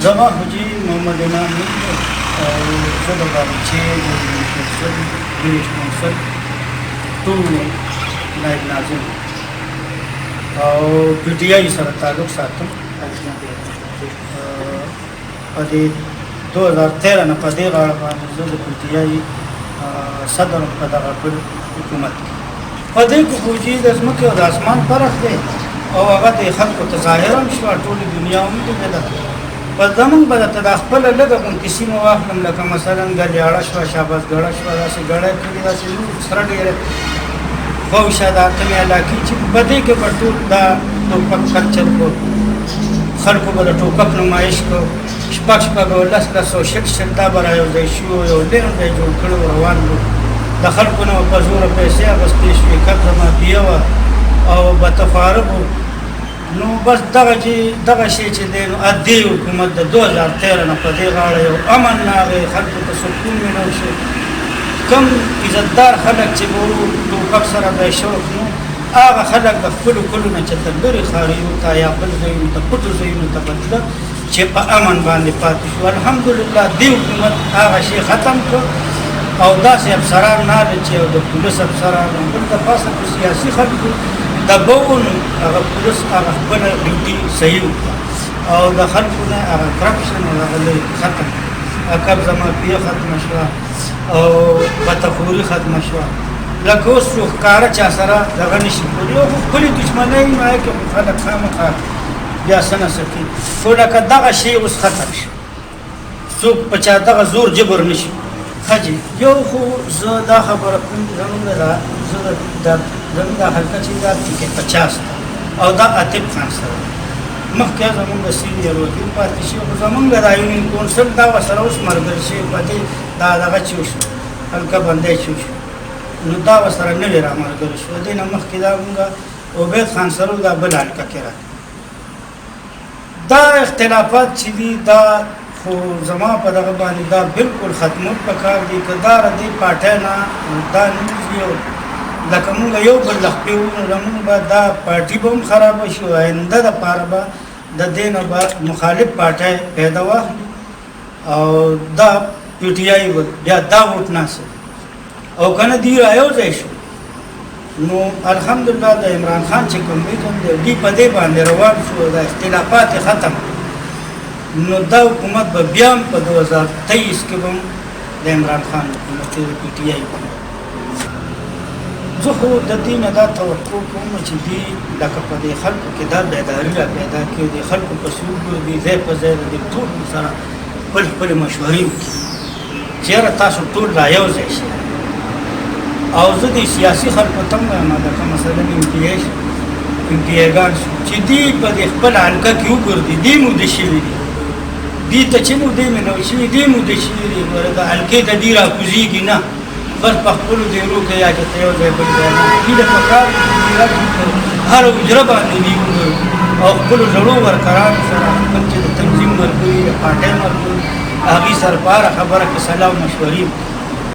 زما حاجي محمد انعام نوم دی او زه د باغچې د منصل ګریش منصل ټول نایب ناظم او پی ټي آی سره تعلق ساتم په دې 2013 نه په دې غاړه باندې زه د پی ټي آی صدر په دغه حکومت کې په دې کې خو چې د ځمکې او د اسمان فرق دی او هغه د خلکو ته ظاهر هم شوه ټولې دنیا وموندله په زمونږ به درته دا خپله لږه غوندې سیمه واخلم لکه مثلا ګلیاړه شوه شاباسګړه شوه داسې ګړی کلي داسې نور سره ډېره خوشه د اتمې علاقې چې په دې کې به ټول دا ټوپک کلچر کو خلکو به د ټوپک نمایش کو شپږ او لس او شل دا به رايوځای شو یو لین دی جوړ کړی روان و د خلکو نه په زوره پیسې اخیستې شوې قبضه مافیه وه او به تفارق و نو بس دغه شی چې دی نو دې حکومت د 2013 نه په دې غاړه یو امن راغی خلکو ته سکون میلاو شو کم عزتدار خلک چې به ټوپک سره به شوق نو هغه خلک د خپلو کلو نه چې تر لرې ښاریو ته یا بل ځایونو ته پټو ځایونو ته بتله چې په امن باندې پاتې شو الحمدلله دې حکومت هغه شی ختم کړ او داسې افسران ناله چې د پولیس افسران بل د پاسه په سیاسي خلکو د بون هغه پولیس هغه خپله ډیوټي صحیح وکړه او د خلکو نه هغه کرپشن هغه ختم قبضه مافیه ختمه شوه او بدخوري ختمه شوه لکه اوس څو ښکاره چا سره دغه نشي کولی او خپلې دشمنۍ نو هغې کې خلک خامخا بیا څه نه څه کوي خو لکه دغه شی اوس ختم شو څوک په چا دغه زور جبر نشي حاجي یو خو زه دا خبره کوم زمونږ دا حلقه چې دا ټیکې 50 او دا عاطف خان سره مخکې زمونږ سینیر وکیل پاتې شي خو زمونږ د یونین کونسل دا ورسره اوس ملګری شوی پاتې دا دغه چې وشو حلقه بندی چې وشو نو دا ورسره نوی راملګری شو دې نه مخکې دا مونږ عبید خان سره دا بل حلقه کې راغی دا اختلافات چې دي دا خو زما په دغه باندې دا بالکل ختمول پکار دي که دا ردې پاټۍ نه دا نوځي او لکه مونږ یو بل لخپې وو نو مونږ به دا پارټي به هم خرابه شي او آینده دپاره به د دې نه به مخالف پاټۍ پیدا واخلي او دا پی ټي آی بیا دا ووټ ناصر او که نه دوی رایوځای شو نو الحمدلله د عمران خان چې کوم دی دوی په دې باندې روان شو د اختلافات ختم نو دا حکومت به بیا هم په 2023 کې به هم د عمران خان حکومت د پی ټي آی زه خو د دې نه دا توقع کوم چې دوی لکه په دې خلکو کې دا بیداري را پیدا کړي د خلکو په سلوک ګرځي ځای په ځای د ټول سره خپلې مشورې وکړي چې یاره تاسو ټول رایوځای شئ او زه د سیاسي خلکو ته هم وایم لکه مثلا ایم پي ایګان شو چې دوی په دې خپله حلقه کې وګرځي دوی موده شوي دي دوی ته چې مودې مینو شوي دوی موده شوي دي ګوره د حلقې ته دوی راکوزېږي نه بس په خپلو دیرو کې یا چې ته یو ځای بل ځای نه دوی ته پکار هره حجره باندې دوی وګوري او خپلو زړو ورکرانو سره خپل چې د تنظیم ملګري د پارټۍ ملګري هغوی سره په هره خبره کې سلام مشورې